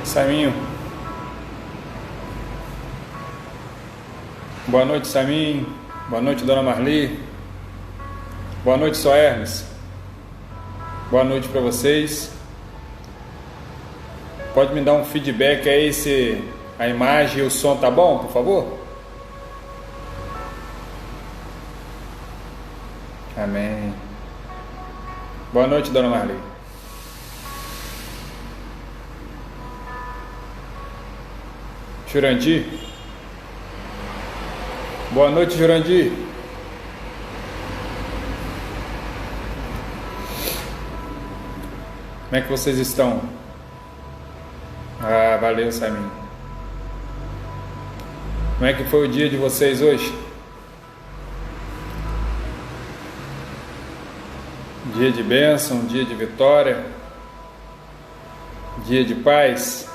Saminho. Boa noite, Saminho. Boa noite, Dona Marli. Boa noite, só Hermes. Boa noite para vocês. Pode me dar um feedback aí se a imagem e o som tá bom, por favor? Amém. Boa noite, Dona Marli. Jurandir. Boa noite, Jurandir. Como é que vocês estão? Ah, valeu, Saminho. Como é que foi o dia de vocês hoje? Dia de bênção, dia de vitória, dia de paz.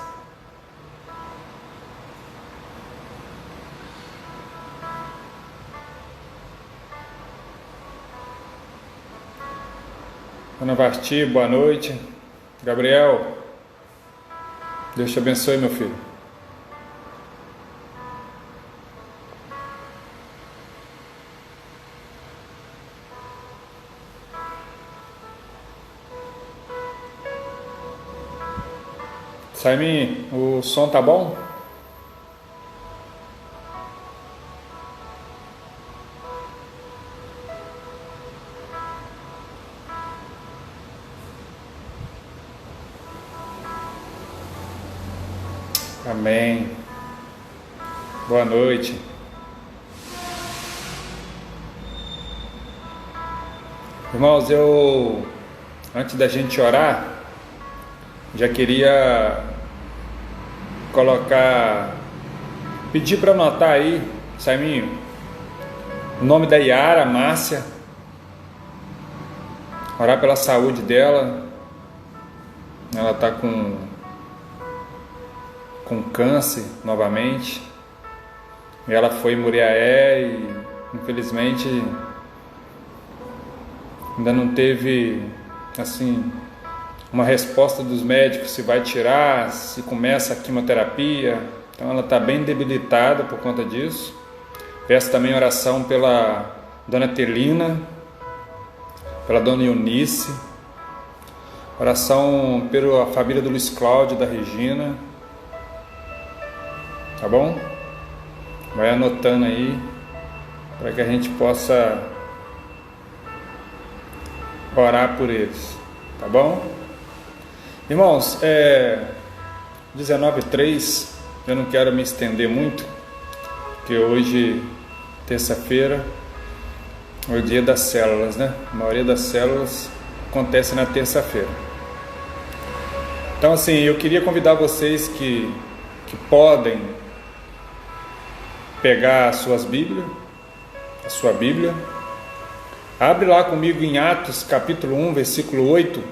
Ana Varti, boa noite. Gabriel, Deus te abençoe, meu filho. Saimi, o som tá bom? Amém. Boa noite. Irmãos, antes da gente orar, já queria pedir para anotar aí, Saiminho, o nome da Yara Márcia, orar pela saúde dela. Ela está com câncer novamente, e ela foi em Muriaé e infelizmente ainda não teve assim uma resposta dos médicos se vai tirar, se começa a quimioterapia. Então ela está bem debilitada por conta disso. Peço também oração pela Dona Telina, pela Dona Eunice, oração pela família do Luiz Cláudio e da Regina. Tá bom? Vai anotando aí para que a gente possa orar por eles. Tá bom? Irmãos, 19:03, eu não quero me estender muito, porque hoje, terça-feira, é o dia das células, né? A maioria das células acontece na terça-feira. Então, assim, eu queria convidar vocês que podem pegar as suas Bíblias, a sua Bíblia, abre lá comigo em Atos capítulo 1, versículo 8.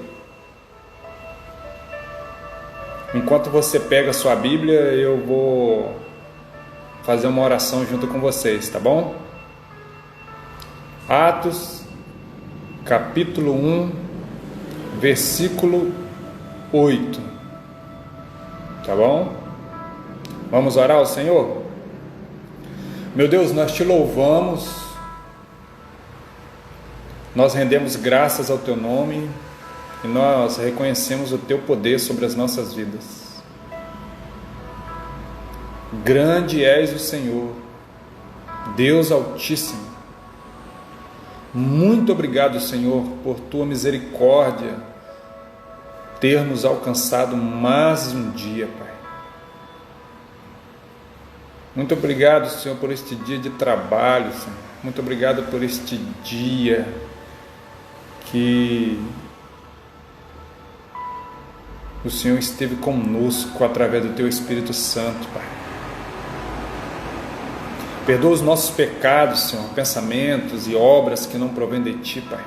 Enquanto você pega a sua Bíblia, eu vou fazer uma oração junto com vocês, tá bom? Atos capítulo 1, versículo 8. Tá bom? Vamos orar ao Senhor? Meu Deus, nós te louvamos, nós rendemos graças ao teu nome e nós reconhecemos o teu poder sobre as nossas vidas. Grande és o Senhor, Deus Altíssimo. Muito obrigado, Senhor, por tua misericórdia ter nos alcançado mais um dia, Pai. Muito obrigado, Senhor, por este dia de trabalho, Senhor. Muito obrigado por este dia que o Senhor esteve conosco através do Teu Espírito Santo, Pai. Perdoa os nossos pecados, Senhor, pensamentos e obras que não provêm de Ti, Pai.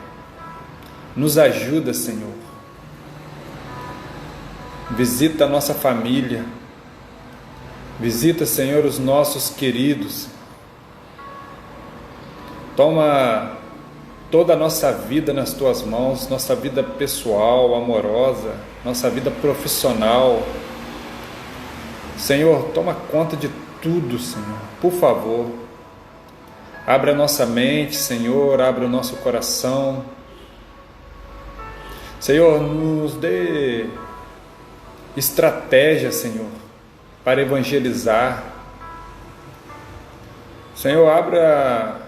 Nos ajuda, Senhor. Visita a nossa família. Visita, Senhor, os nossos queridos. Toma toda a nossa vida nas Tuas mãos, nossa vida pessoal, amorosa, nossa vida profissional. Senhor, toma conta de tudo, Senhor, por favor. Abre a nossa mente, Senhor, abre o nosso coração. Senhor, nos dê estratégia, Senhor, para evangelizar. Senhor, abra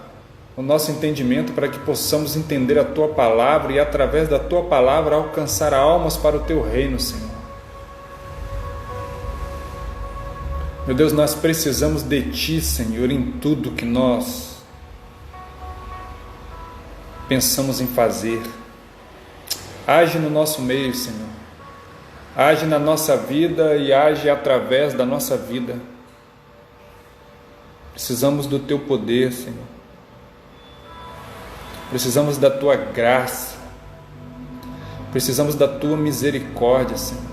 o nosso entendimento para que possamos entender a Tua Palavra e, através da Tua Palavra, alcançar almas para o Teu reino, Senhor. Meu Deus, nós precisamos de Ti, Senhor, em tudo que nós pensamos em fazer. Age no nosso meio, Senhor. Age na nossa vida e age através da nossa vida. Precisamos do Teu poder, Senhor. Precisamos da Tua graça. Precisamos da Tua misericórdia, Senhor.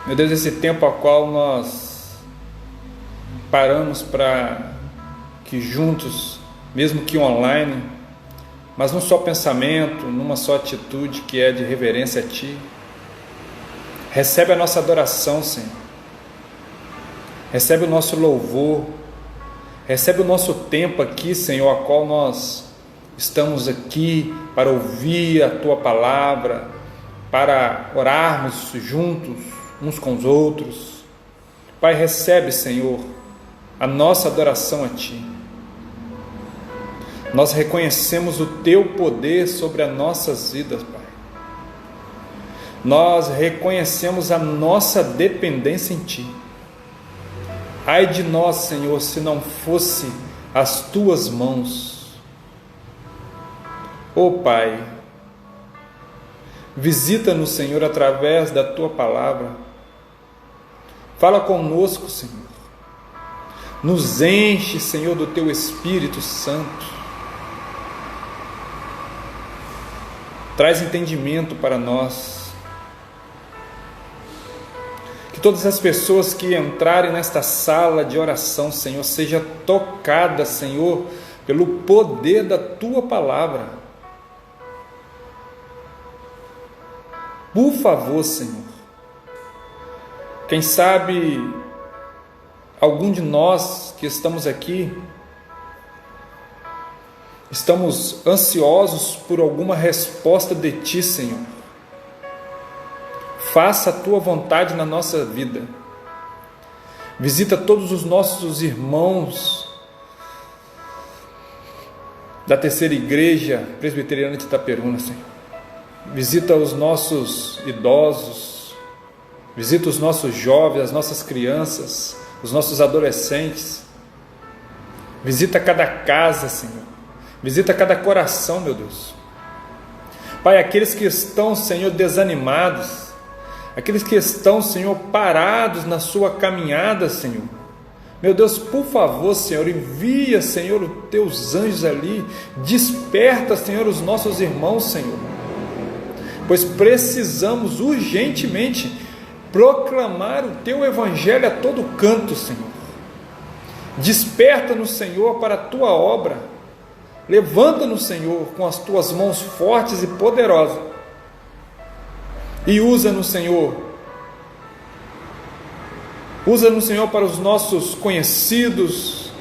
Meu Deus, esse tempo ao qual nós paramos para que juntos, mesmo que online, mas num só pensamento, numa só atitude que é de reverência a Ti, recebe a nossa adoração, Senhor. Recebe o nosso louvor, recebe o nosso tempo aqui, Senhor, a qual nós estamos aqui para ouvir a Tua Palavra, para orarmos juntos, uns com os outros. Pai, recebe, Senhor, a nossa adoração a Ti. Nós reconhecemos o Teu poder sobre as nossas vidas, Pai. Nós reconhecemos a nossa dependência em Ti. Ai de nós, Senhor, se não fosse as Tuas mãos. Ó Pai, visita-nos, Senhor, através da Tua Palavra. Fala conosco, Senhor. Nos enche, Senhor, do Teu Espírito Santo. Traz entendimento para nós. Que todas as pessoas que entrarem nesta sala de oração, Senhor, seja tocada, Senhor, pelo poder da Tua Palavra. Por favor, Senhor. Quem sabe algum de nós que estamos aqui estamos ansiosos por alguma resposta de Ti, Senhor. Faça a Tua vontade na nossa vida. Visita todos os nossos irmãos da Terceira Igreja Presbiteriana de Itaperuna, Senhor. Visita os nossos idosos. Visita os nossos jovens, as nossas crianças, os nossos adolescentes. Visita cada casa, Senhor. Visita cada coração, meu Deus. Pai, aqueles que estão, Senhor, desanimados, aqueles que estão, Senhor, parados na sua caminhada, Senhor. Meu Deus, por favor, Senhor, envia, Senhor, os Teus anjos ali. Desperta, Senhor, os nossos irmãos, Senhor. Pois precisamos urgentemente proclamar o Teu Evangelho a todo canto, Senhor. Desperta-nos, Senhor, para a Tua obra. Levanta-nos, Senhor, com as Tuas mãos fortes e poderosas. E usa-nos, Senhor. Usa-nos, Senhor, para os nossos conhecidos.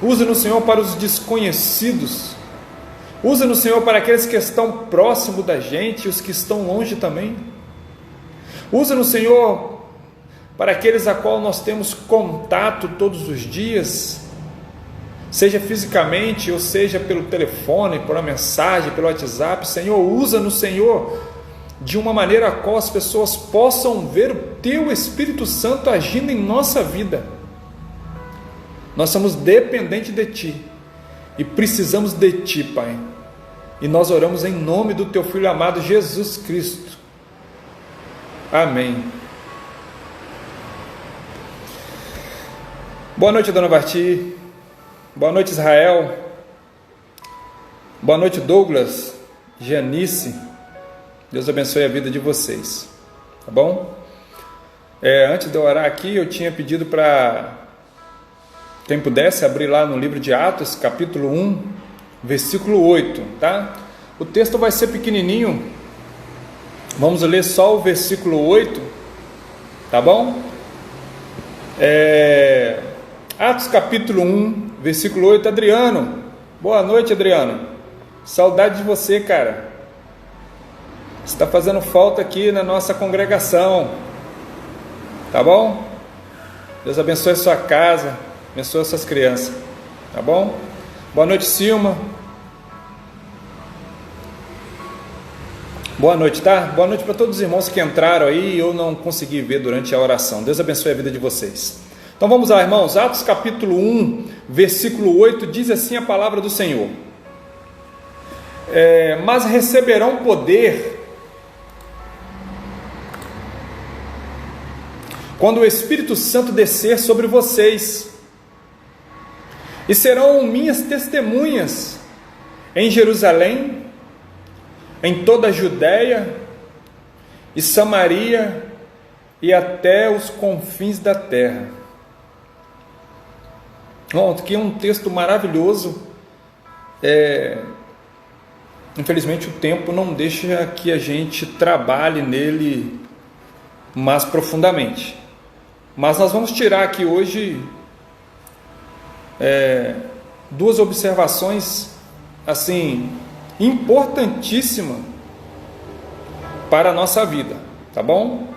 Usa-nos, Senhor, para os desconhecidos. Usa-nos, Senhor, para aqueles que estão próximo da gente e os que estão longe também. Usa-nos, Senhor, para aqueles a qual nós temos contato todos os dias, seja fisicamente ou seja pelo telefone, por uma mensagem, pelo WhatsApp. Senhor, usa-nos, Senhor, de uma maneira a qual as pessoas possam ver o Teu Espírito Santo agindo em nossa vida. Nós somos dependentes de Ti e precisamos de Ti, Pai. E nós oramos em nome do Teu Filho amado Jesus Cristo. Amém. Boa noite, Dona Barti. Boa noite, Israel. Boa noite, Douglas, Janice. Deus abençoe a vida de vocês. Tá bom? Antes de eu orar aqui, eu tinha pedido para quem pudesse abrir lá no livro de Atos, capítulo 1, versículo 8, tá? O texto vai ser pequenininho. Vamos ler só o versículo 8 tá bom? Atos capítulo 1, versículo 8, Adriano, boa noite, Adriano, saudade de você, cara, você está fazendo falta aqui na nossa congregação, tá bom? Deus abençoe a sua casa, abençoe as suas crianças, tá bom? Boa noite, Silma. Boa noite, tá? Boa noite para todos os irmãos que entraram aí e eu não consegui ver durante a oração. Deus abençoe a vida de vocês. Então vamos lá, irmãos. Atos capítulo 1, versículo 8, diz assim a palavra do Senhor. Mas receberão poder quando o Espírito Santo descer sobre vocês, e serão minhas testemunhas em Jerusalém, em toda a Judéia e Samaria e até os confins da terra. Aqui é um texto maravilhoso. Infelizmente o tempo não deixa que a gente trabalhe nele mais profundamente. Mas nós vamos tirar aqui hoje duas observações assim importantíssimas para a nossa vida, tá bom?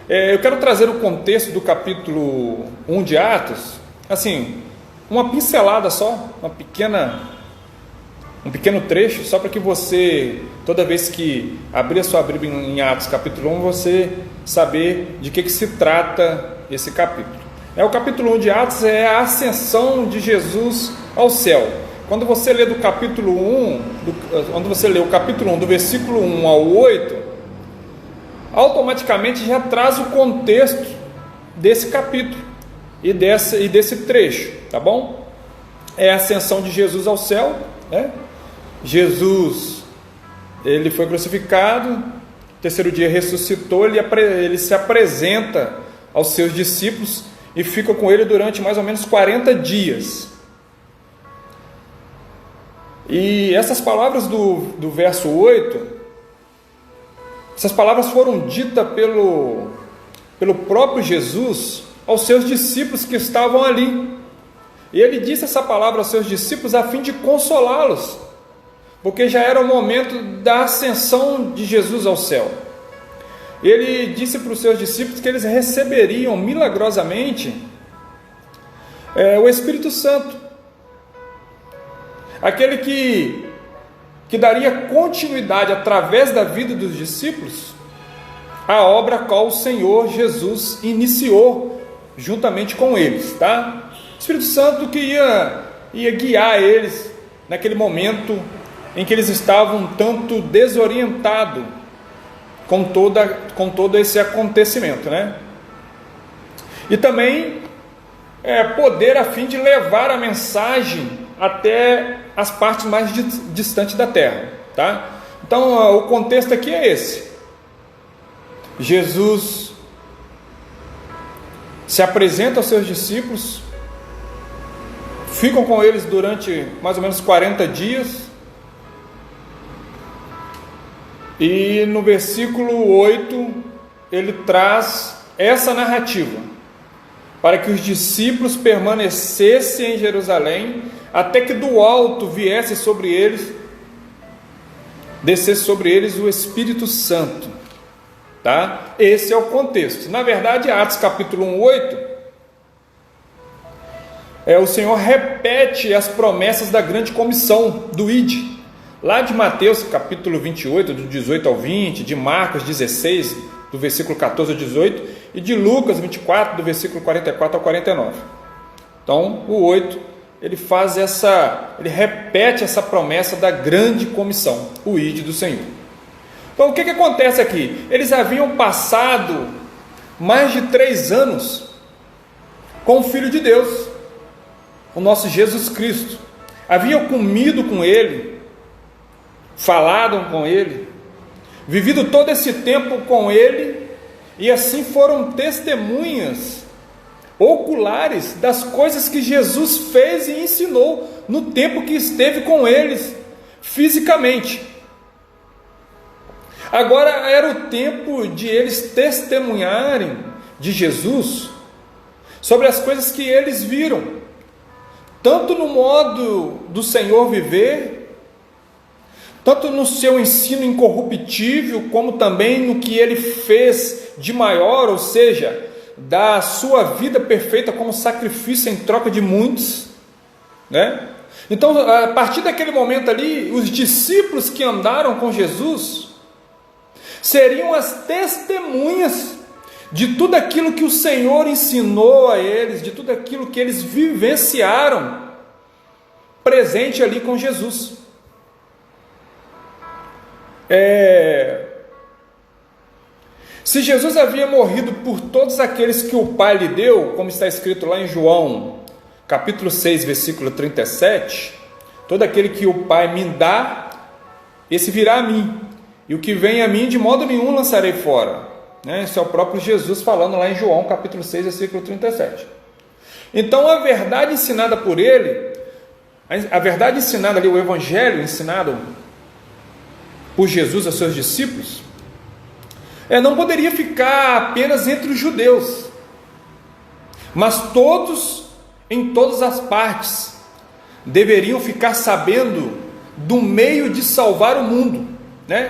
Eu quero trazer o contexto do capítulo 1 de Atos, assim, uma pincelada só, um pequeno trecho, só para que você, toda vez que abrir a sua Bíblia em Atos capítulo 1, você saber de que se trata esse capítulo. O capítulo 1 de Atos é a ascensão de Jesus ao céu. Quando você lê do capítulo 1, quando você lê o capítulo 1, do versículo 1 ao 8, automaticamente já traz o contexto desse capítulo e desse trecho, tá bom? É a ascensão de Jesus ao céu, né? Jesus, ele foi crucificado, terceiro dia ressuscitou, ele se apresenta aos seus discípulos e fica com ele durante mais ou menos 40 dias. E essas palavras do verso 8, essas palavras foram ditas pelo próprio Jesus aos seus discípulos que estavam ali. E ele disse essa palavra aos seus discípulos a fim de consolá-los, porque já era o momento da ascensão de Jesus ao céu. Ele disse para os seus discípulos que eles receberiam milagrosamente o Espírito Santo, aquele que daria continuidade através da vida dos discípulos à obra a qual o Senhor Jesus iniciou juntamente com eles, tá? O Espírito Santo que ia guiar eles naquele momento em que eles estavam um tanto desorientados com todo esse acontecimento, né? E também poder a fim de levar a mensagem até as partes mais distantes da terra, tá? Então o contexto aqui é esse. Jesus se apresenta aos seus discípulos, ficam com eles durante mais ou menos 40 dias, e no versículo 8 ele traz essa narrativa para que os discípulos permanecessem em Jerusalém até que do alto viesse sobre eles, descesse sobre eles o Espírito Santo, tá? Esse é o contexto. Na verdade, Atos capítulo 1, 8, o Senhor repete as promessas da grande comissão do ID, lá de Mateus capítulo 28, do 18 ao 20, de Marcos 16, do versículo 14 ao 18, e de Lucas 24, do versículo 44 ao 49. Então, o 8, ele repete essa promessa da grande comissão, o ID do Senhor. Então, o que acontece aqui? Eles haviam passado mais de 3 anos com o Filho de Deus, o nosso Jesus Cristo. Haviam comido com Ele, falado com Ele, vivido todo esse tempo com Ele, e assim foram testemunhas oculares das coisas que Jesus fez e ensinou no tempo que esteve com eles fisicamente. Agora era o tempo de eles testemunharem de Jesus, sobre as coisas que eles viram, tanto no modo do Senhor viver, tanto no seu ensino incorruptível, como também no que ele fez de maior, ou seja, da sua vida perfeita como sacrifício em troca de muitos, né? Então, a partir daquele momento ali, os discípulos que andaram com Jesus seriam as testemunhas de tudo aquilo que o Senhor ensinou a eles, de tudo aquilo que eles vivenciaram presente ali com Jesus. Se Jesus havia morrido por todos aqueles que o Pai lhe deu, como está escrito lá em João, capítulo 6, versículo 37, todo aquele que o Pai me dá, esse virá a mim, e o que vem a mim de modo nenhum lançarei fora. Esse é o próprio Jesus falando lá em João, capítulo 6, versículo 37. Então, a verdade ensinada por ele, a verdade ensinada ali, o evangelho ensinado por Jesus aos seus discípulos, não poderia ficar apenas entre os judeus, mas todos, em todas as partes, deveriam ficar sabendo do meio de salvar o mundo,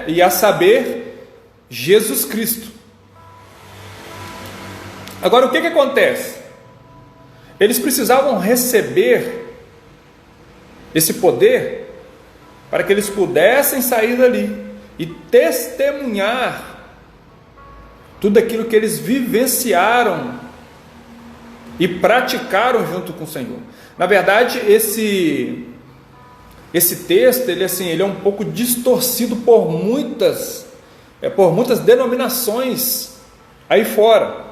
e a saber, Jesus Cristo. Agora, o que acontece? Eles precisavam receber esse poder para que eles pudessem sair dali e testemunhar tudo aquilo que eles vivenciaram e praticaram junto com o Senhor. Na verdade, esse texto, ele é um pouco distorcido por muitas denominações aí fora.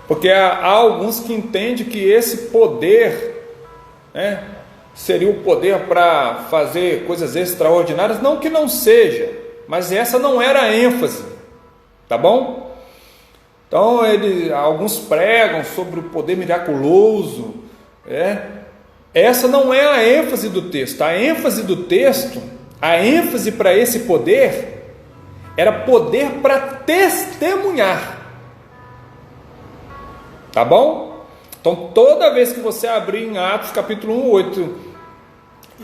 Porque há alguns que entendem que esse poder, seria o poder para fazer coisas extraordinárias. Não que não seja, mas essa não era a ênfase, tá bom? Então, alguns pregam sobre o poder miraculoso, essa não é a ênfase do texto. A ênfase do texto, a ênfase para esse poder, era poder para testemunhar. Tá bom? Então, toda vez que você abrir em Atos capítulo 1, 8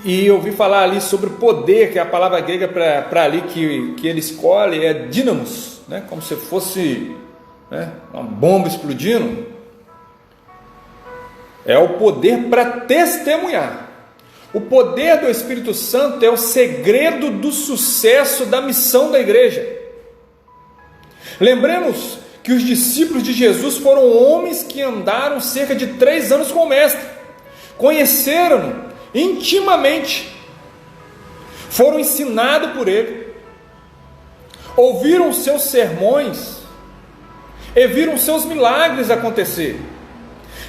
e ouvir falar ali sobre poder, que é a palavra grega para ali que ele escolhe, é dínamos, como se fosse uma bomba explodindo, é o poder para testemunhar. O poder do Espírito Santo é o segredo do sucesso da missão da igreja. Lembremos que os discípulos de Jesus foram homens que andaram cerca de 3 anos com o Mestre, conheceram-no intimamente, foram ensinados por ele, ouviram seus sermões e viram seus milagres acontecer,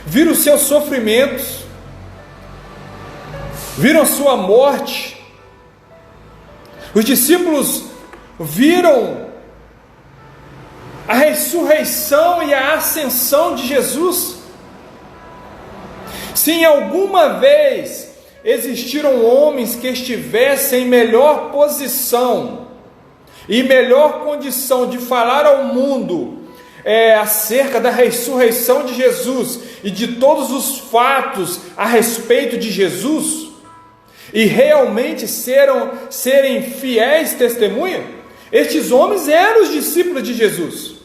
viram seus sofrimentos, viram sua morte. Os discípulos viram a ressurreição e a ascensão de Jesus. Se em alguma vez existiram homens que estivessem em melhor posição e melhor condição de falar ao mundo acerca da ressurreição de Jesus e de todos os fatos a respeito de Jesus, e realmente serem fiéis testemunha, estes homens eram os discípulos de Jesus.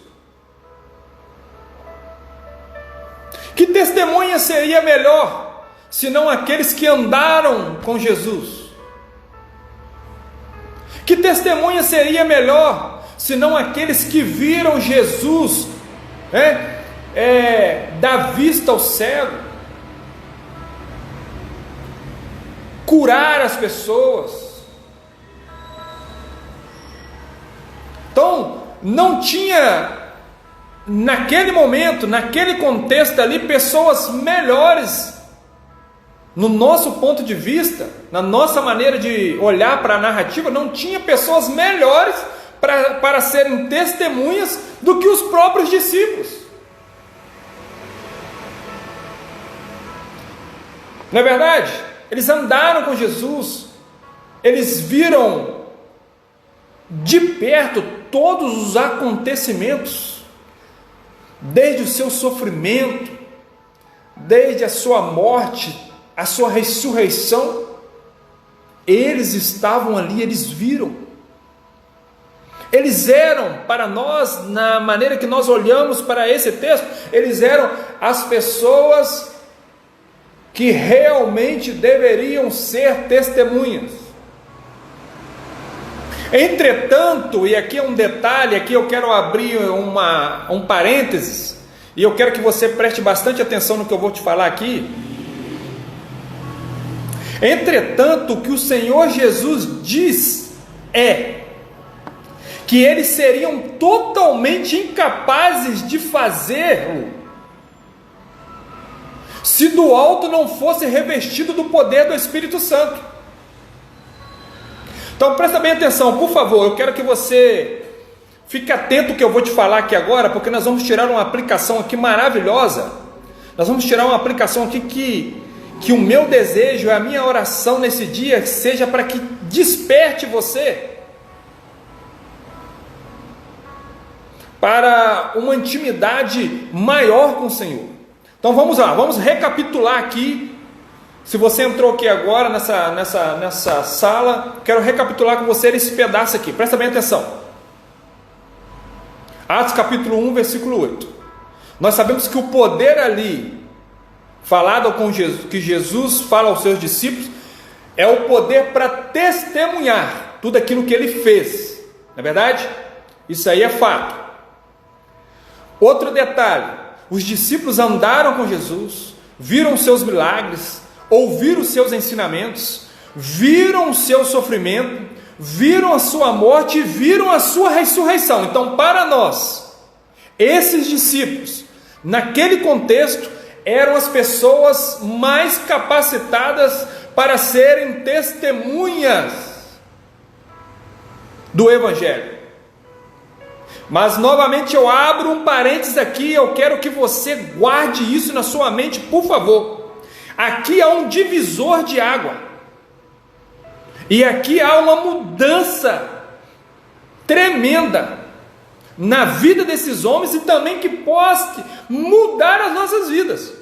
Que testemunha seria melhor, senão aqueles que andaram com Jesus? Que testemunha seria melhor, senão aqueles que viram Jesus dar vista ao cego, curar as pessoas? Então, não tinha naquele momento, naquele contexto ali, pessoas melhores, no nosso ponto de vista, na nossa maneira de olhar para a narrativa, não tinha pessoas melhores para serem testemunhas do que os próprios discípulos. Não é verdade? Eles andaram com Jesus, eles viram de perto todos os acontecimentos, desde o seu sofrimento, desde a sua morte, a sua ressurreição, eles estavam ali, eles viram. Eles eram, para nós, na maneira que nós olhamos para esse texto, eles eram as pessoas que realmente deveriam ser testemunhas. Entretanto, e aqui é um detalhe, aqui eu quero abrir um parênteses, e eu quero que você preste bastante atenção no que eu vou te falar aqui. Entretanto, o que o Senhor Jesus diz é que eles seriam totalmente incapazes de fazê-lo se do alto não fosse revestido do poder do Espírito Santo. Então presta bem atenção, por favor, eu quero que você fique atento ao que eu vou te falar aqui agora, porque nós vamos tirar uma aplicação aqui maravilhosa. Nós vamos tirar uma aplicação aqui que o meu desejo, a minha oração nesse dia seja para que desperte você para uma intimidade maior com o Senhor. Então vamos lá, vamos recapitular aqui. Se você entrou aqui agora nessa sala, quero recapitular com você esse pedaço aqui, presta bem atenção. Atos capítulo 1, versículo 8. Nós sabemos que o poder ali, falado com Jesus, que Jesus fala aos seus discípulos, é o poder para testemunhar tudo aquilo que ele fez, não é verdade? Isso aí é fato. Outro detalhe, os discípulos andaram com Jesus, viram os seus milagres, ouviram os seus ensinamentos, viram o seu sofrimento, viram a sua morte e viram a sua ressurreição. Então, para nós, esses discípulos, naquele contexto, eram as pessoas mais capacitadas para serem testemunhas do Evangelho. Mas novamente eu abro um parênteses aqui, eu quero que você guarde isso na sua mente, por favor. Aqui há um divisor de água, e aqui há uma mudança tremenda na vida desses homens, e também que pode mudar as nossas vidas.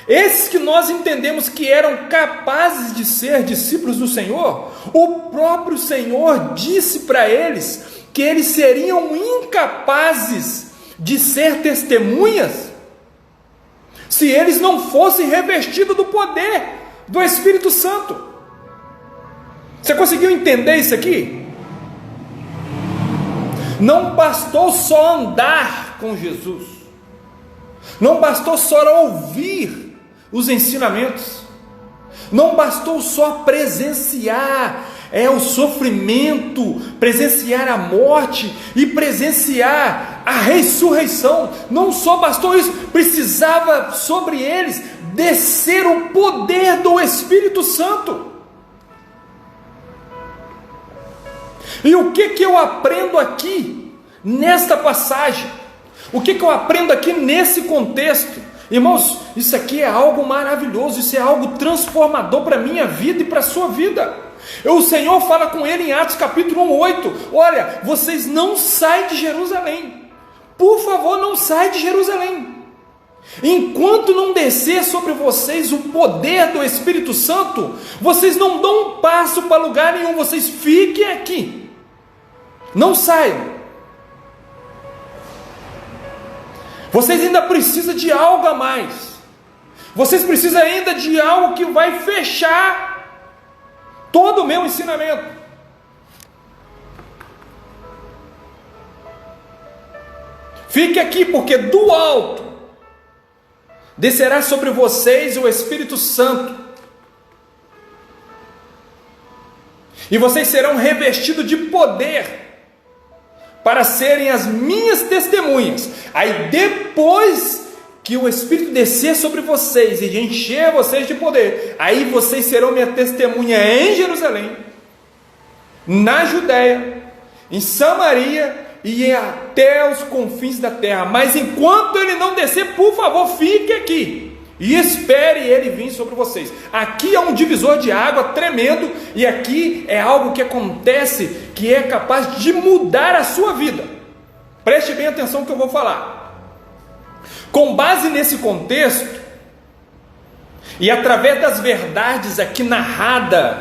Esses que nós entendemos que eram capazes de ser discípulos do Senhor, o próprio Senhor disse para eles que eles seriam incapazes de ser testemunhas se eles não fossem revestidos do poder do Espírito Santo. Você conseguiu entender isso aqui? Não bastou só andar com Jesus, não bastou só ouvir os ensinamentos, não bastou só presenciar o sofrimento, presenciar a morte e presenciar a ressurreição. Não só bastou isso, precisava sobre eles descer o poder do Espírito Santo. E o que eu aprendo aqui nesta passagem? O que eu aprendo aqui nesse contexto? Irmãos, isso aqui é algo maravilhoso, isso é algo transformador para a minha vida e para a sua vida. O Senhor fala com ele em Atos capítulo 1, 8, olha, vocês não saem de Jerusalém, por favor, não saem de Jerusalém, enquanto não descer sobre vocês o poder do Espírito Santo, vocês não dão um passo para lugar nenhum, vocês fiquem aqui, não saiam. Vocês ainda precisam de algo a mais, vocês precisam ainda de algo que vai fechar todo o meu ensinamento. Fique aqui, porque do alto descerá sobre vocês o Espírito Santo, e vocês serão revestidos de poder para serem as minhas testemunhas. Aí depois que o Espírito descer sobre vocês e encher vocês de poder, aí vocês serão minha testemunha em Jerusalém, na Judéia, em Samaria e até os confins da terra. Mas enquanto ele não descer, por favor, fique aqui e espere ele vir sobre vocês. Aqui é um divisor de água tremendo, e aqui é algo que acontece que é capaz de mudar a sua vida. Preste bem atenção no que eu vou falar. Com base nesse contexto, e através das verdades aqui narradas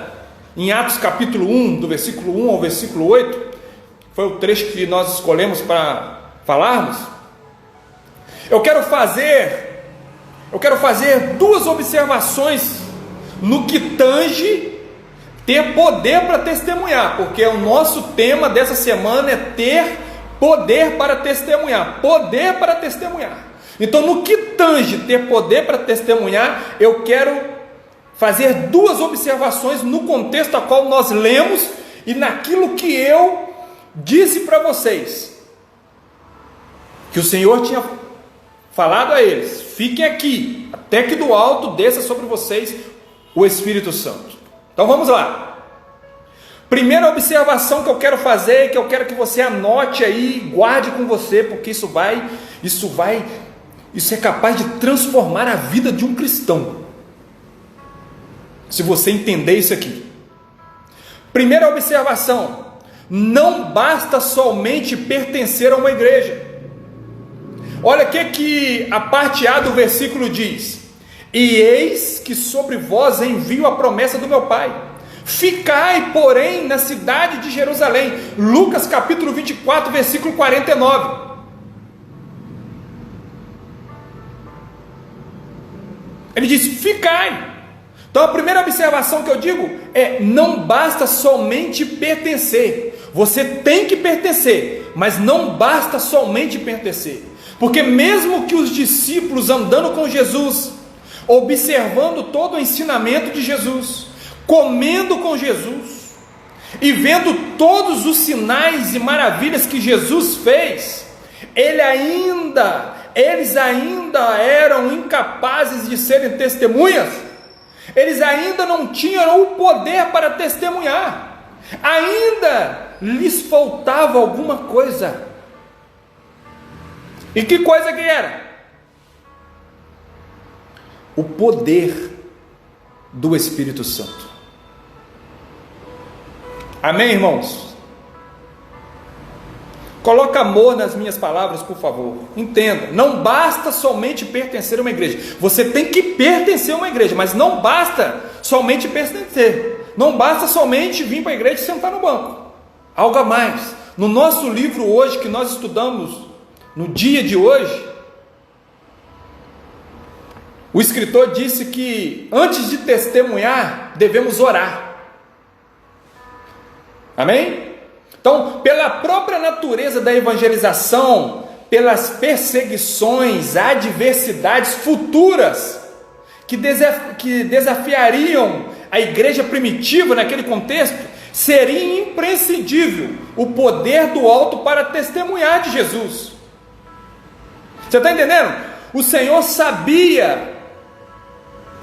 em Atos capítulo 1, do versículo 1 ao versículo 8, foi o trecho que nós escolhemos para falarmos, eu quero fazer duas observações no que tange ter poder para testemunhar, porque o nosso tema dessa semana é ter poder para testemunhar, poder para testemunhar. Então, no que tange ter poder para testemunhar, eu quero fazer duas observações no contexto a qual nós lemos e naquilo que eu disse para vocês, que o Senhor tinha falado a eles: fiquem aqui, até que do alto desça sobre vocês o Espírito Santo. Então vamos lá. Primeira observação que eu quero fazer, que eu quero que você anote aí, guarde com você, porque isso é capaz de transformar a vida de um cristão, se você entender isso aqui. Primeira observação: não basta somente pertencer a uma igreja. Olha o que a parte A do versículo diz: e eis que sobre vós envio a promessa do meu Pai, ficai, porém, na cidade de Jerusalém. Lucas capítulo 24, versículo 49. Ele diz: ficai. Então a primeira observação que eu digo é: não basta somente pertencer. Você tem que pertencer, mas não basta somente pertencer. Porque mesmo que os discípulos andando com Jesus, observando todo o ensinamento de Jesus, comendo com Jesus e vendo todos os sinais e maravilhas que Jesus fez, eles ainda eram incapazes de serem testemunhas. Eles ainda não tinham o poder para testemunhar, ainda lhes faltava alguma coisa. E que coisa que era? O poder do Espírito Santo. Amém, irmãos? Coloca amor nas minhas palavras, por favor. Entenda, não basta somente pertencer a uma igreja. Você tem que pertencer a uma igreja, mas não basta somente pertencer. Não basta somente vir para a igreja e sentar no banco. Algo a mais. No nosso livro hoje, que nós estudamos no dia de hoje, o escritor disse que antes de testemunhar, devemos orar. Amém? Então, pela própria natureza da evangelização, pelas perseguições, adversidades futuras que desafiariam a igreja primitiva naquele contexto, seria imprescindível o poder do alto para testemunhar de Jesus. Você está entendendo? O Senhor sabia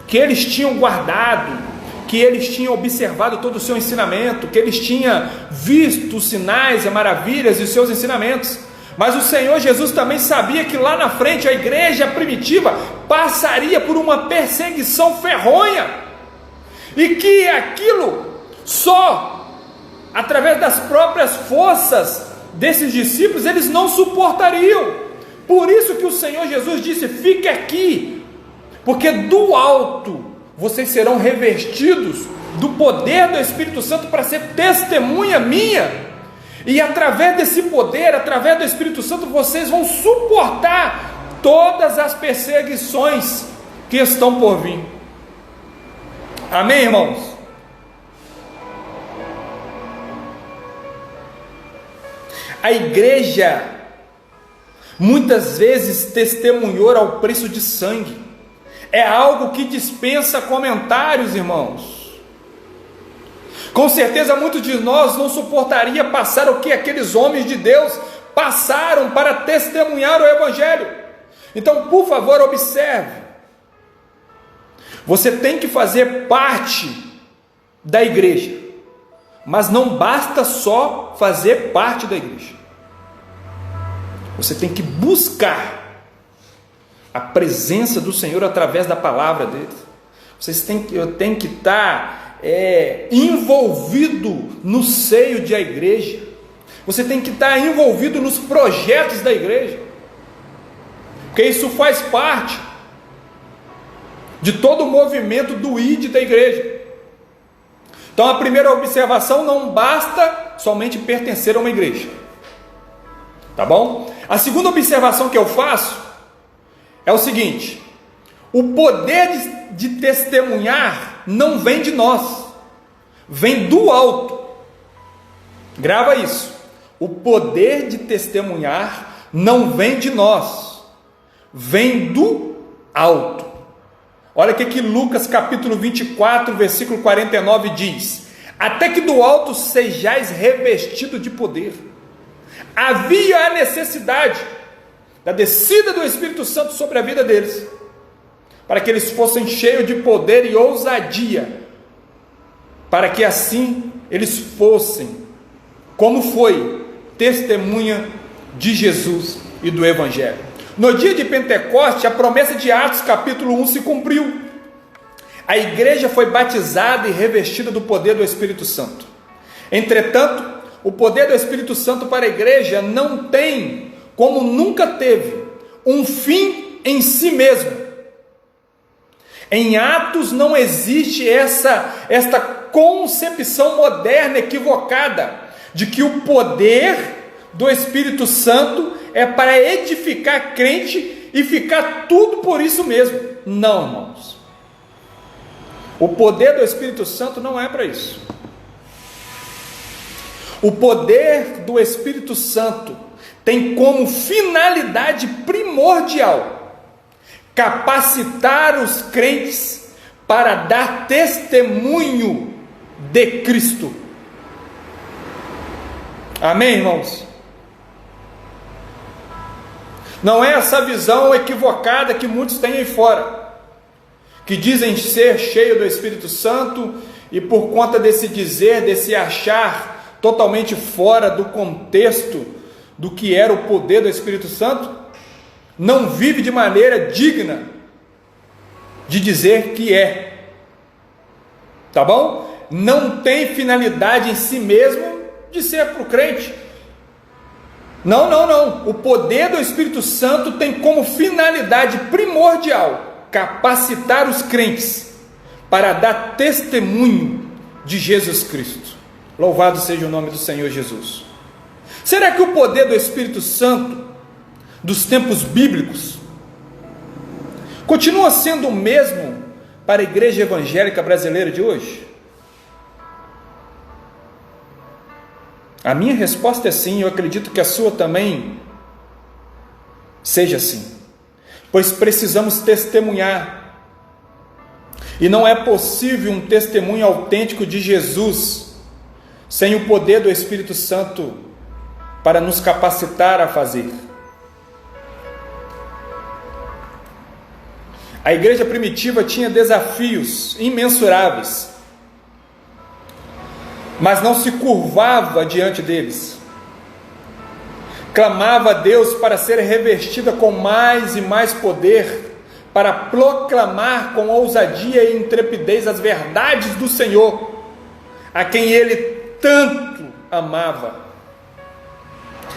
que eles tinham guardado, que eles tinham observado todo o seu ensinamento, que eles tinham visto os sinais e maravilhas e os seus ensinamentos. Mas o Senhor Jesus também sabia que lá na frente a igreja primitiva passaria por uma perseguição ferronha, e que aquilo só através das próprias forças desses discípulos eles não suportariam. Por isso que o Senhor Jesus disse: fique aqui, porque do alto vocês serão revestidos do poder do Espírito Santo para ser testemunha minha, e através desse poder, através do Espírito Santo, vocês vão suportar todas as perseguições que estão por vir. Amém, irmãos? A igreja muitas vezes testemunhou ao preço de sangue. É algo que dispensa comentários, irmãos. Com certeza muitos de nós não suportaria passar o que aqueles homens de Deus passaram para testemunhar o Evangelho. Então, por favor, observe. Você tem que fazer parte da igreja, mas não basta só fazer parte da igreja. Você tem que buscar a presença do Senhor através da palavra dele. Eu tenho que estar envolvido no seio da igreja. Você tem que estar envolvido nos projetos da igreja. porque isso faz parte de todo o movimento do ID da igreja. Então a primeira observação: não basta somente pertencer a uma igreja, tá bom? A segunda observação que eu faço é o seguinte: o poder de testemunhar não vem de nós, vem do alto. Grava isso: o poder de testemunhar não vem de nós, vem do alto. Olha o que Lucas capítulo 24, versículo 49 diz: até que do alto sejais revestido de poder. Havia a necessidade da descida do Espírito Santo sobre a vida deles, para que eles fossem cheios de poder e ousadia, para que assim eles fossem, como foi, testemunha de Jesus e do Evangelho. No dia de Pentecoste, a promessa de Atos capítulo 1 se cumpriu. A igreja foi batizada e revestida do poder do Espírito Santo. Entretanto, o poder do Espírito Santo para a igreja não tem, como nunca teve, um fim em si mesmo. Em Atos não existe esta concepção moderna equivocada de que o poder do Espírito Santo é para edificar crente e ficar tudo por isso mesmo. Não, irmãos. O poder do Espírito Santo não é para isso. O poder do Espírito Santo tem como finalidade primordial capacitar os crentes para dar testemunho de Cristo. Amém, irmãos? Não é essa visão equivocada que muitos têm aí fora, que dizem ser cheio do Espírito Santo e por conta desse dizer, desse achar totalmente fora do contexto do que era o poder do Espírito Santo, não vive de maneira digna de dizer que é, tá bom? Não tem finalidade em si mesmo de ser para o crente. Não. O poder do Espírito Santo tem como finalidade primordial capacitar os crentes para dar testemunho de Jesus Cristo. Louvado seja o nome do Senhor Jesus. Será que o poder do Espírito Santo dos tempos bíblicos continua sendo o mesmo para a igreja evangélica brasileira de hoje? A minha resposta é sim, eu acredito que a sua também seja assim, pois precisamos testemunhar, e não é possível um testemunho autêntico de Jesus sem o poder do Espírito Santo para nos capacitar a fazer. A igreja primitiva tinha desafios imensuráveis, mas não se curvava diante deles. Clamava a Deus para ser revestida com mais e mais poder, para proclamar com ousadia e intrepidez as verdades do Senhor, a quem ele tanto amava.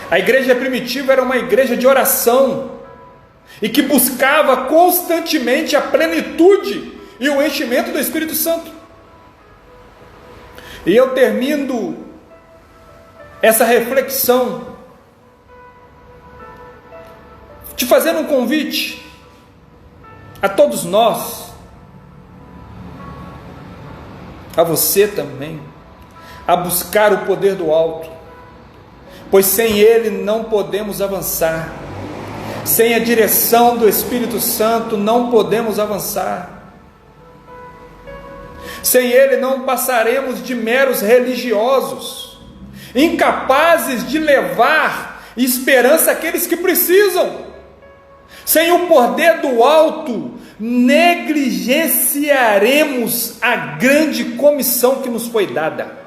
A igreja primitiva era uma igreja de oração, e que buscava constantemente a plenitude e o enchimento do Espírito Santo. E eu termino essa reflexão te fazendo um convite a todos nós, a você também, a buscar o poder do alto, pois sem ele não podemos avançar. Sem a direção do Espírito Santo não podemos avançar. Sem ele não passaremos de meros religiosos, incapazes de levar esperança àqueles que precisam. Sem o poder do alto, negligenciaremos a grande comissão que nos foi dada.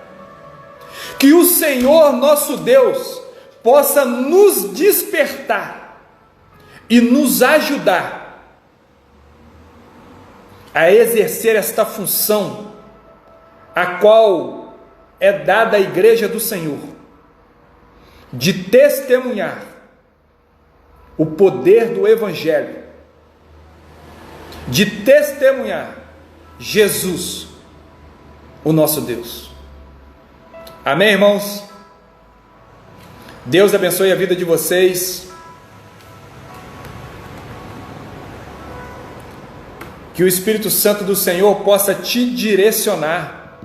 Que o Senhor nosso Deus possa nos despertar e nos ajudar a exercer esta função, a qual é dada à igreja do Senhor, de testemunhar o poder do Evangelho, de testemunhar Jesus, o nosso Deus. Amém, irmãos? Deus abençoe a vida de vocês. Que o Espírito Santo do Senhor possa te direcionar,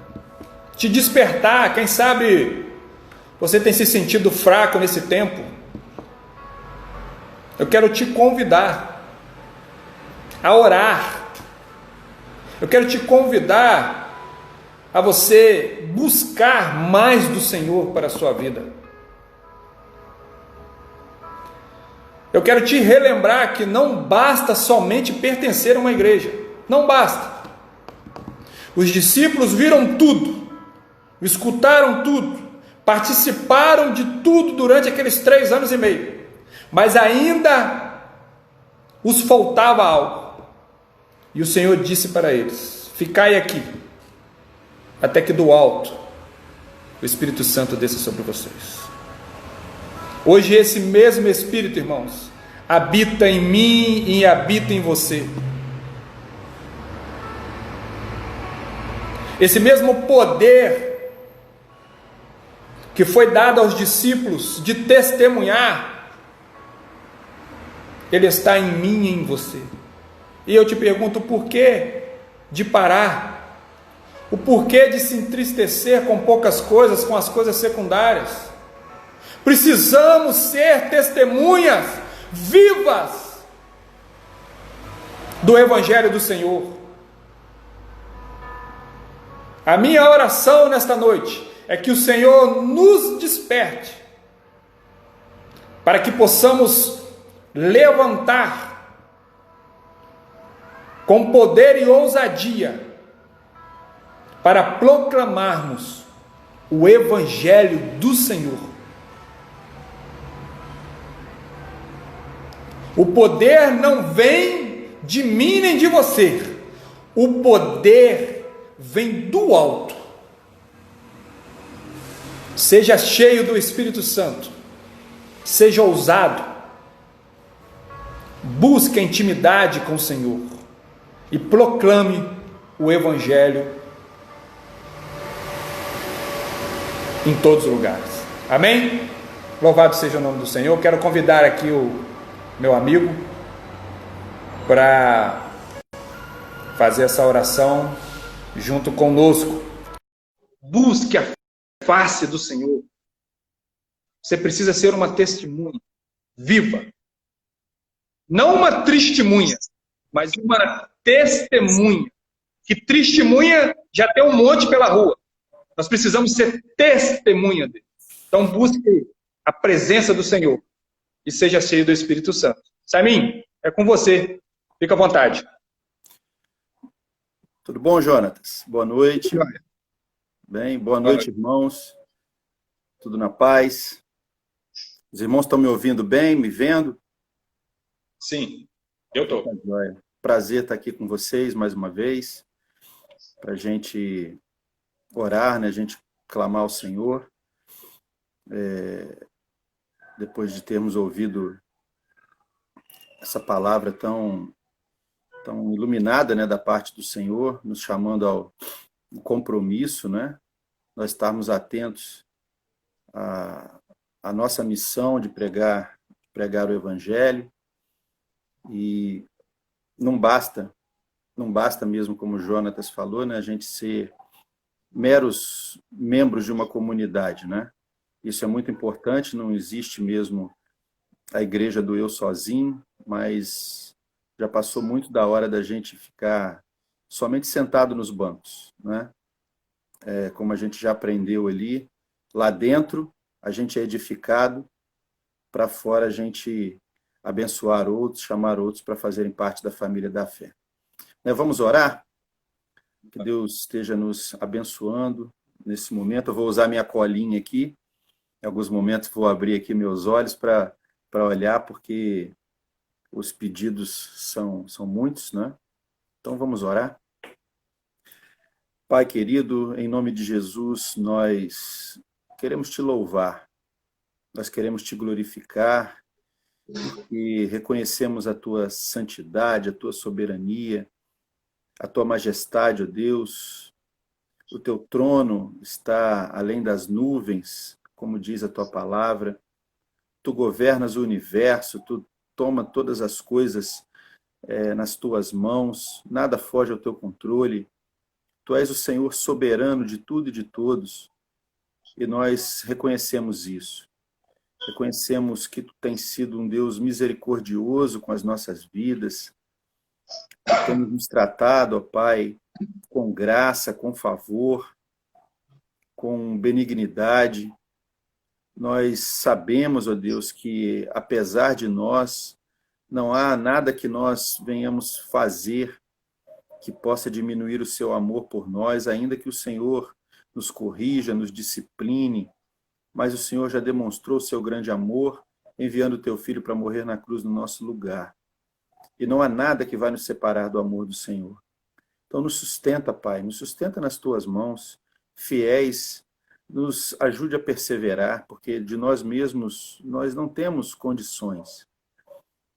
te despertar. Quem sabe você tem se sentido fraco nesse tempo. Eu quero te convidar a orar. Eu quero te convidar a você buscar mais do Senhor para a sua vida. Eu quero te relembrar que não basta somente pertencer a uma igreja. Não basta. Os discípulos viram tudo, escutaram tudo, participaram de tudo durante aqueles 3 anos e meio, mas ainda os faltava algo. E o Senhor disse para eles: ficai aqui, até que do alto o Espírito Santo desça sobre vocês. Hoje esse mesmo Espírito, irmãos, habita em mim e habita em você. Esse mesmo poder que foi dado aos discípulos de testemunhar, ele está em mim e em você. E eu te pergunto, o porquê de parar? O porquê de se entristecer com poucas coisas, com as coisas secundárias? Precisamos ser testemunhas vivas do Evangelho do Senhor. A minha oração nesta noite é que o Senhor nos desperte, para que possamos levantar com poder e ousadia para proclamarmos o Evangelho do Senhor. O poder não vem de mim nem de você. O poder vem do alto. Seja cheio do Espírito Santo. Seja ousado. Busque a intimidade com o Senhor e proclame o Evangelho em todos os lugares. Amém? Louvado seja o nome do Senhor. Quero convidar aqui o meu amigo para fazer essa oração junto conosco. Busque a face do Senhor. Você precisa ser uma testemunha viva. Não uma testemunha, mas uma testemunha. Que testemunha já tem um monte pela rua. Nós precisamos ser testemunha dele. Então busque a presença do Senhor e seja cheio do Espírito Santo. Simon, é com você. Fica à vontade. Tudo bom, Jonatas? Boa noite. Bem, boa noite, irmãos. Tudo na paz? Os irmãos estão me ouvindo bem, me vendo? Sim, eu estou. Prazer estar aqui com vocês mais uma vez, para a gente orar, né? A gente clamar ao Senhor. Depois de termos ouvido essa palavra tão iluminada, né, da parte do Senhor, nos chamando ao compromisso, né? Nós estarmos atentos à nossa missão de pregar o Evangelho. E não basta mesmo, como o Jonatas falou, né, a gente ser meros membros de uma comunidade, né? Isso é muito importante, não existe mesmo a igreja do eu sozinho, mas já passou muito da hora da gente ficar somente sentado nos bancos, né? Como a gente já aprendeu ali, lá dentro a gente é edificado, para fora a gente abençoar outros, chamar outros para fazerem parte da família da fé. Vamos orar? Que Deus esteja nos abençoando nesse momento. Eu vou usar minha colinha aqui. Em alguns momentos vou abrir aqui meus olhos para olhar, porque os pedidos são muitos, né? Então vamos orar. Pai querido, em nome de Jesus, nós queremos te louvar, nós queremos te glorificar porque reconhecemos a tua santidade, a tua soberania, a tua majestade, ó Deus. O teu trono está além das nuvens, como diz a tua palavra. Tu governas o universo, tu toma todas as coisas nas tuas mãos, nada foge ao teu controle. Tu és o Senhor soberano de tudo e de todos, e nós reconhecemos isso. Reconhecemos que tu tens sido um Deus misericordioso com as nossas vidas, que tens nos tratado, ó Pai, com graça, com favor, com benignidade. Nós sabemos, ó Deus, que apesar de nós, não há nada que nós venhamos fazer que possa diminuir o seu amor por nós, ainda que o Senhor nos corrija, nos discipline, mas o Senhor já demonstrou o seu grande amor, enviando o teu Filho para morrer na cruz no nosso lugar. E não há nada que vai nos separar do amor do Senhor. Então nos sustenta, Pai, nos sustenta nas tuas mãos, fiéis, nos ajude a perseverar, porque de nós mesmos nós não temos condições.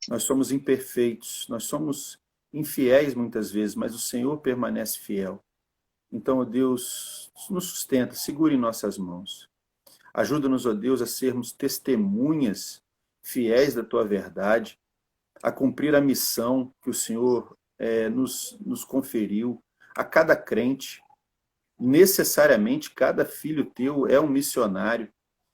Nós somos imperfeitos, nós somos infiéis muitas vezes, mas o Senhor permanece fiel. Então, ó Deus, nos sustenta, segure em nossas mãos. Ajuda-nos, ó Deus, a sermos testemunhas fiéis da tua verdade, a cumprir a missão que o Senhor nos conferiu. A cada crente, necessariamente, cada filho teu é um missionário,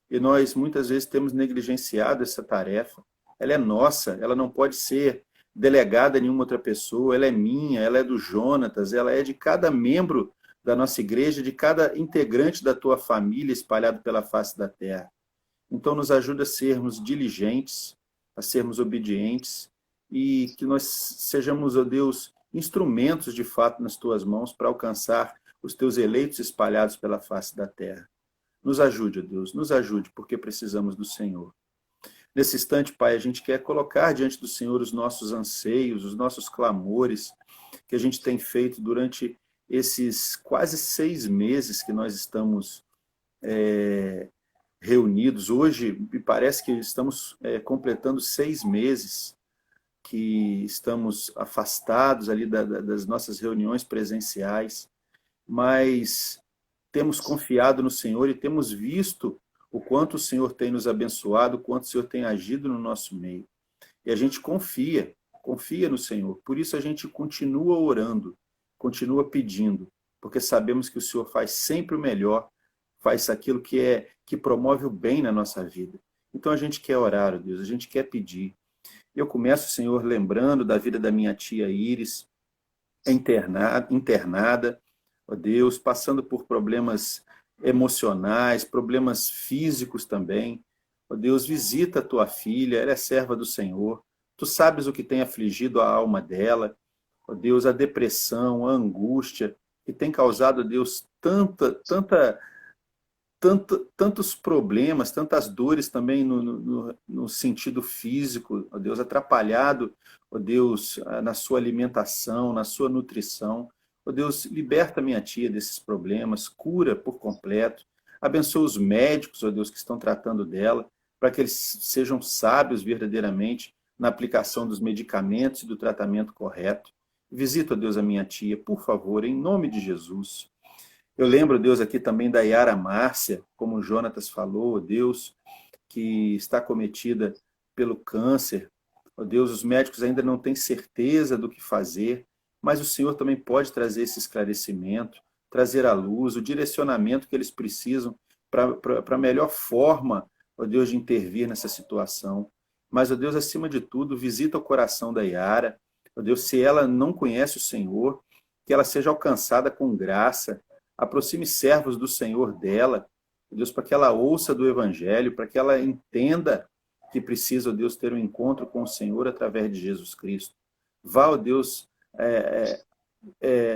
e nós muitas vezes temos negligenciado essa tarefa. Ela é nossa, ela não pode ser delegada a nenhuma outra pessoa, ela é minha, ela é do Jonatas, ela é de cada membro da nossa igreja, de cada integrante da tua família espalhado pela face da terra. Então nos ajuda a sermos diligentes, a sermos obedientes, e que nós sejamos, ó Deus, instrumentos de fato nas tuas mãos para alcançar os teus eleitos espalhados pela face da terra. Nos ajude, ó Deus, nos ajude, porque precisamos do Senhor. Nesse instante, Pai, a gente quer colocar diante do Senhor os nossos anseios, os nossos clamores, que a gente tem feito durante esses quase 6 meses que nós estamos reunidos. Hoje, me parece que estamos completando 6 meses que estamos afastados ali das nossas reuniões presenciais, mas temos confiado no Senhor e temos visto o quanto o Senhor tem nos abençoado, o quanto o Senhor tem agido no nosso meio. E a gente confia no Senhor. Por isso a gente continua orando, continua pedindo, porque sabemos que o Senhor faz sempre o melhor, faz aquilo que promove o bem na nossa vida. Então a gente quer orar, ó Deus, a gente quer pedir. Eu começo, Senhor, lembrando da vida da minha tia Iris, internada, ó Deus, passando por problemas emocionais, problemas físicos também. Ó Deus, visita a tua filha, ela é serva do Senhor. Tu sabes o que tem afligido a alma dela. Ó Deus, a depressão, a angústia, que tem causado, ó Deus, tantos problemas, tantas dores também no sentido físico, ó Deus, atrapalhado, ó Deus, na sua alimentação, na sua nutrição. Ó Deus, liberta minha tia desses problemas, cura por completo, abençoa os médicos, ó Deus, que estão tratando dela, para que eles sejam sábios verdadeiramente na aplicação dos medicamentos e do tratamento correto. Visita, ó Deus, a minha tia, por favor, em nome de Jesus. Eu lembro, Deus, aqui também da Yara Márcia, como o Jonatas falou, Deus, que está acometida pelo câncer. Ó Deus, os médicos ainda não têm certeza do que fazer, mas o Senhor também pode trazer esse esclarecimento, trazer à luz, o direcionamento que eles precisam para a melhor forma, ó Deus, de intervir nessa situação. Mas, ó Deus, acima de tudo, visita o coração da Yara. Ó Deus, se ela não conhece o Senhor, que ela seja alcançada com graça. Aproxime servos do Senhor dela, Deus, para que ela ouça do Evangelho, para que ela entenda que precisa, ó Deus, ter um encontro com o Senhor através de Jesus Cristo. Vá, ó Deus,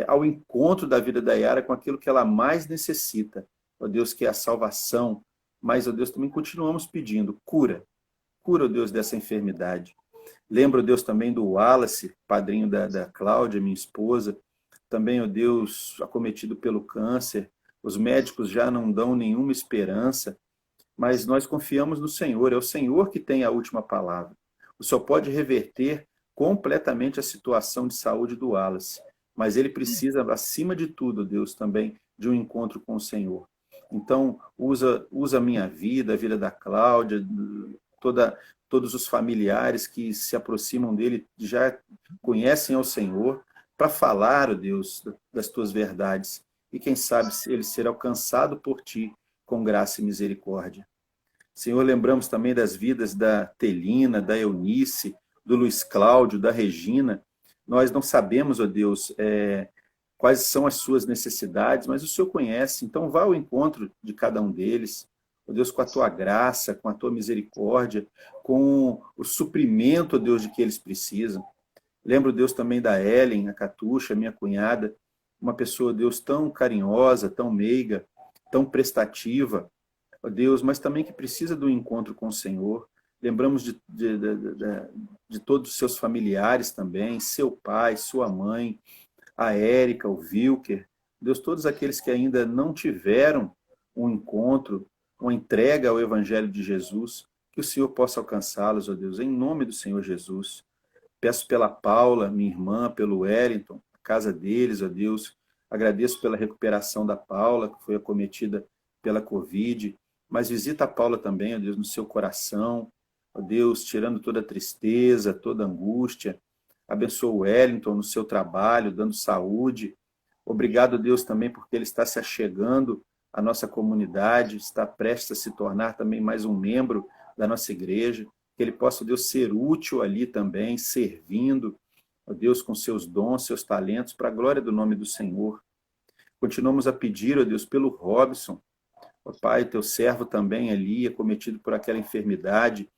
ao encontro da vida da Yara com aquilo que ela mais necessita, ó Deus, que é a salvação. Mas, ó Deus, também continuamos pedindo cura, ó Deus, dessa enfermidade. Lembro, ó Deus, também do Wallace, padrinho da Cláudia, minha esposa, também, ó Deus, acometido pelo câncer. Os médicos já não dão nenhuma esperança, mas nós confiamos no Senhor, é o Senhor que tem a última palavra. O Senhor pode reverter completamente a situação de saúde do Wallace, mas ele precisa, acima de tudo, Deus, também de um encontro com o Senhor. Então, usa a minha vida, a vida da Cláudia, todos os familiares que se aproximam dele, já conhecem ao Senhor, para falar, ó Deus, das tuas verdades. E quem sabe ele ser alcançado por ti com graça e misericórdia. Senhor, lembramos também das vidas da Telina, da Eunice, do Luiz Cláudio, da Regina. Nós não sabemos, ó Deus, quais são as suas necessidades, mas o Senhor conhece, então vá ao encontro de cada um deles, ó Deus, com a tua graça, com a tua misericórdia, com o suprimento, ó Deus, de que eles precisam. Lembro, Deus, também da Ellen, a Catuxa, minha cunhada, uma pessoa, Deus, tão carinhosa, tão meiga, tão prestativa, ó Deus, mas também que precisa do encontro com o Senhor. Lembramos de todos os seus familiares também, seu pai, sua mãe, a Érica, o Wilker, Deus, todos aqueles que ainda não tiveram um encontro, uma entrega ao Evangelho de Jesus, que o Senhor possa alcançá-los, ó Deus, em nome do Senhor Jesus. Peço pela Paula, minha irmã, pelo Wellington, a casa deles, ó Deus. Agradeço pela recuperação da Paula, que foi acometida pela Covid. Mas visita a Paula também, ó Deus, no seu coração. Ó Deus, tirando toda a tristeza, toda a angústia. Abençoa o Wellington no seu trabalho, dando saúde. Obrigado, Deus, também porque ele está se achegando à nossa comunidade, está prestes a se tornar também mais um membro da nossa igreja. Que ele possa, Deus, ser útil ali também, servindo, ó Deus, com seus dons, seus talentos, para a glória do nome do Senhor. Continuamos a pedir, ó Deus, pelo Robson, ó Pai, teu servo também ali, acometido por aquela enfermidade.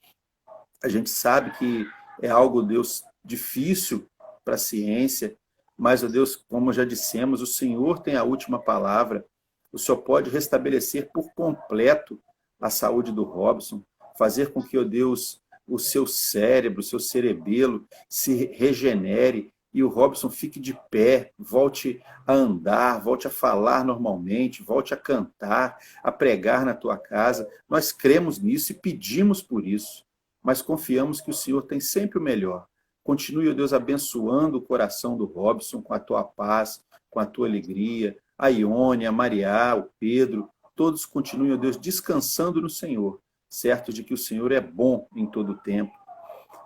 A gente sabe que é algo, Deus, difícil para a ciência, mas, ó Deus, como já dissemos, o Senhor tem a última palavra. O Senhor pode restabelecer por completo a saúde do Robson, fazer com que, ó Deus, o seu cérebro, o seu cerebelo se regenere e o Robson fique de pé, volte a andar, volte a falar normalmente, volte a cantar, a pregar na tua casa. Nós cremos nisso e pedimos por isso, mas confiamos que o Senhor tem sempre o melhor. Continue, ó Deus, abençoando o coração do Robson com a tua paz, com a tua alegria, a Ione, a Maria, o Pedro, todos continuem, ó Deus, descansando no Senhor, certo de que o Senhor é bom em todo o tempo.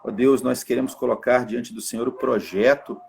Ó Deus, nós queremos colocar diante do Senhor o projeto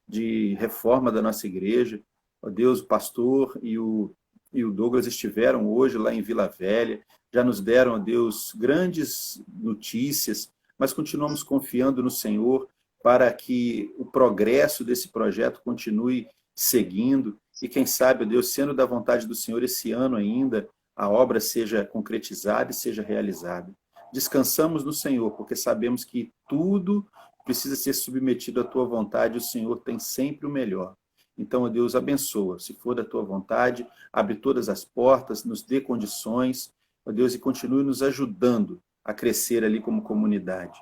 de reforma da nossa igreja. Ó Deus, o pastor e o Douglas estiveram hoje lá em Vila Velha, já nos deram, ó Deus, grandes notícias, mas continuamos confiando no Senhor para que o progresso desse projeto continue seguindo e, quem sabe, ó Deus, sendo da vontade do Senhor esse ano ainda, a obra seja concretizada e seja realizada. Descansamos no Senhor, porque sabemos que tudo precisa ser submetido à tua vontade, o Senhor tem sempre o melhor. Então, ó Deus, abençoa, se for da tua vontade, abre todas as portas, nos dê condições, ó Deus, e continue nos ajudando a crescer ali como comunidade.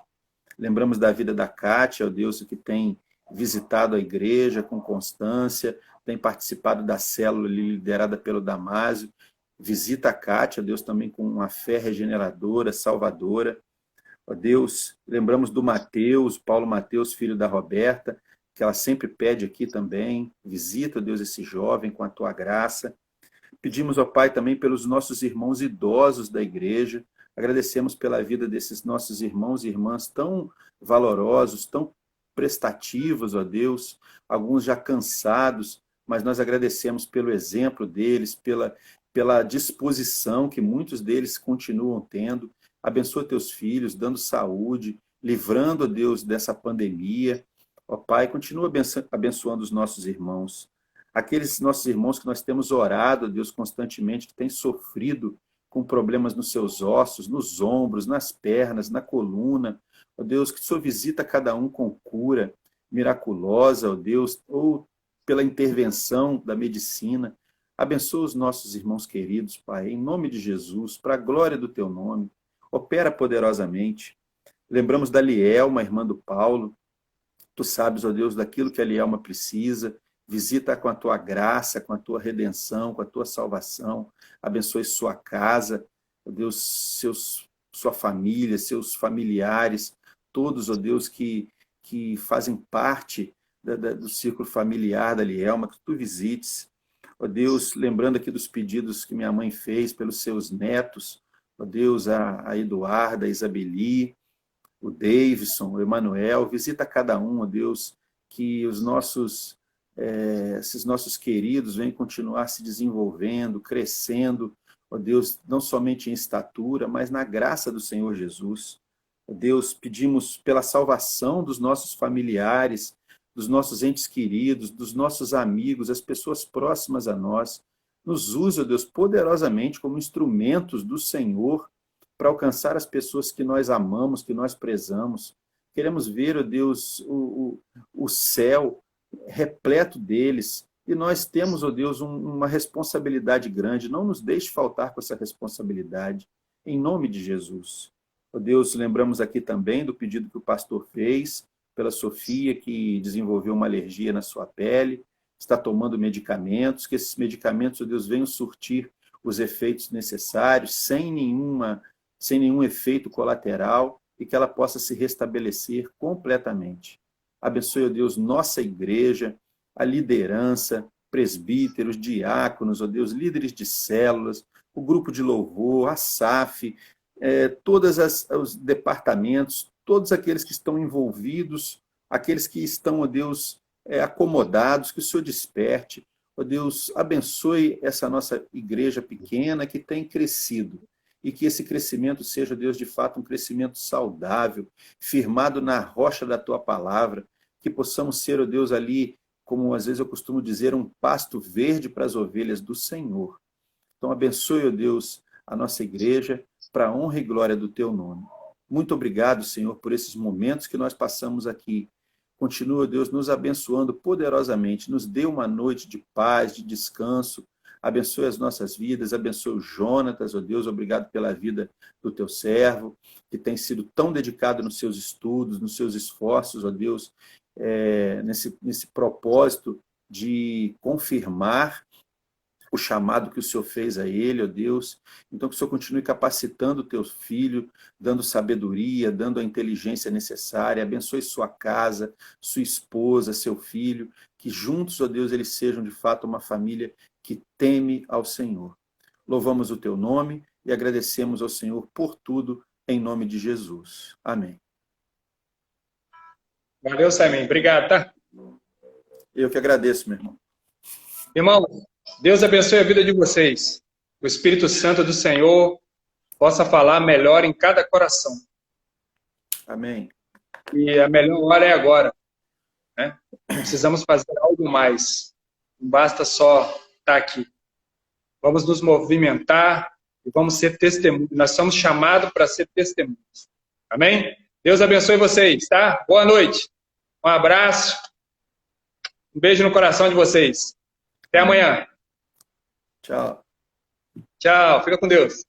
Lembramos da vida da Kátia, ó Deus, que tem visitado a igreja com constância, tem participado da célula liderada pelo Damásio. Visita a Kátia, Deus, também com uma fé regeneradora, salvadora. Ó Deus, lembramos do Mateus, Paulo Mateus, filho da Roberta, que ela sempre pede aqui também. Visita, ó Deus, esse jovem com a tua graça. Pedimos, ó Pai, também pelos nossos irmãos idosos da igreja. Agradecemos pela vida desses nossos irmãos e irmãs tão valorosos, tão prestativos, ó Deus, alguns já cansados, mas nós agradecemos pelo exemplo deles, pela disposição que muitos deles continuam tendo. Abençoa teus filhos, dando saúde, livrando, ó Deus, dessa pandemia. Ó Pai, continua abençoando os nossos irmãos. Aqueles nossos irmãos que nós temos orado, ó Deus, constantemente, que têm sofrido com problemas nos seus ossos, nos ombros, nas pernas, na coluna. Ó Deus, que o Senhor visita cada um com cura miraculosa, ó Deus, ou pela intervenção da medicina. Abençoa os nossos irmãos queridos, Pai, em nome de Jesus, para a glória do teu nome. Opera poderosamente. Lembramos da Lielma, irmã do Paulo. Tu sabes, ó Deus, daquilo que a Lielma precisa. Visita com a tua graça, com a tua redenção, com a tua salvação. Abençoe sua casa, ó Deus, sua família, seus familiares. todos, ó Deus, que fazem parte do círculo familiar da Lielma, que tu visites. Ó Deus, lembrando aqui dos pedidos que minha mãe fez pelos seus netos, ó Deus, a Eduarda, a Isabeli, o Davidson, o Emanuel, visita cada um, ó Deus, que esses nossos queridos venham continuar se desenvolvendo, crescendo, ó Deus, não somente em estatura, mas na graça do Senhor Jesus. Ó Deus, pedimos pela salvação dos nossos familiares, dos nossos entes queridos, dos nossos amigos, as pessoas próximas a nós. Nos use, ó Deus, poderosamente como instrumentos do Senhor para alcançar as pessoas que nós amamos, que nós prezamos. Queremos ver, ó Deus, o céu repleto deles. E nós temos, ó Deus, uma responsabilidade grande. Não nos deixe faltar com essa responsabilidade. Em nome de Jesus. Ó Deus, lembramos aqui também do pedido que o pastor fez pela Sofia, que desenvolveu uma alergia na sua pele, está tomando medicamentos, que esses medicamentos, ó Deus, venham surtir os efeitos necessários, sem nenhum efeito colateral, e que ela possa se restabelecer completamente. Abençoe, ó Deus, nossa igreja, a liderança, presbíteros, diáconos, ó Deus, líderes de células, o grupo de louvor, a SAF, todos os departamentos, todos aqueles que estão envolvidos, aqueles que estão, ó Deus, acomodados, que o Senhor desperte. Ó Deus, abençoe essa nossa igreja pequena que tem crescido, e que esse crescimento seja, Deus, de fato, um crescimento saudável, firmado na rocha da Tua palavra, que possamos ser, ó Deus, ali, como às vezes eu costumo dizer, um pasto verde para as ovelhas do Senhor. Então, abençoe, ó Deus, a nossa igreja, para a honra e glória do Teu nome. Muito obrigado, Senhor, por esses momentos que nós passamos aqui. Continua, Deus, nos abençoando poderosamente. Nos dê uma noite de paz, de descanso. Abençoe as nossas vidas, abençoe o Jonatas, ó Deus, obrigado pela vida do Teu servo, que tem sido tão dedicado nos seus estudos, nos seus esforços, ó Deus, nesse propósito de confirmar o chamado que o Senhor fez a ele, ó Deus. Então, que o Senhor continue capacitando o teu filho, dando sabedoria, dando a inteligência necessária. Abençoe sua casa, sua esposa, seu filho, que juntos, ó Deus, eles sejam de fato uma família que teme ao Senhor. Louvamos o teu nome e agradecemos ao Senhor por tudo, em nome de Jesus. Amém. Valeu, Simon. Obrigado, tá? Eu que agradeço, meu irmão. Irmão, Deus abençoe a vida de vocês. O Espírito Santo do Senhor possa falar melhor em cada coração. Amém. E a melhor hora é agora, né? Precisamos fazer algo mais. Não basta só estar aqui. Vamos nos movimentar e vamos ser testemunhos. Nós somos chamados para ser testemunhos. Amém? Deus abençoe vocês, tá? Boa noite. Um abraço. Um beijo no coração de vocês. Até amanhã. Tchau. Tchau. Fica com Deus.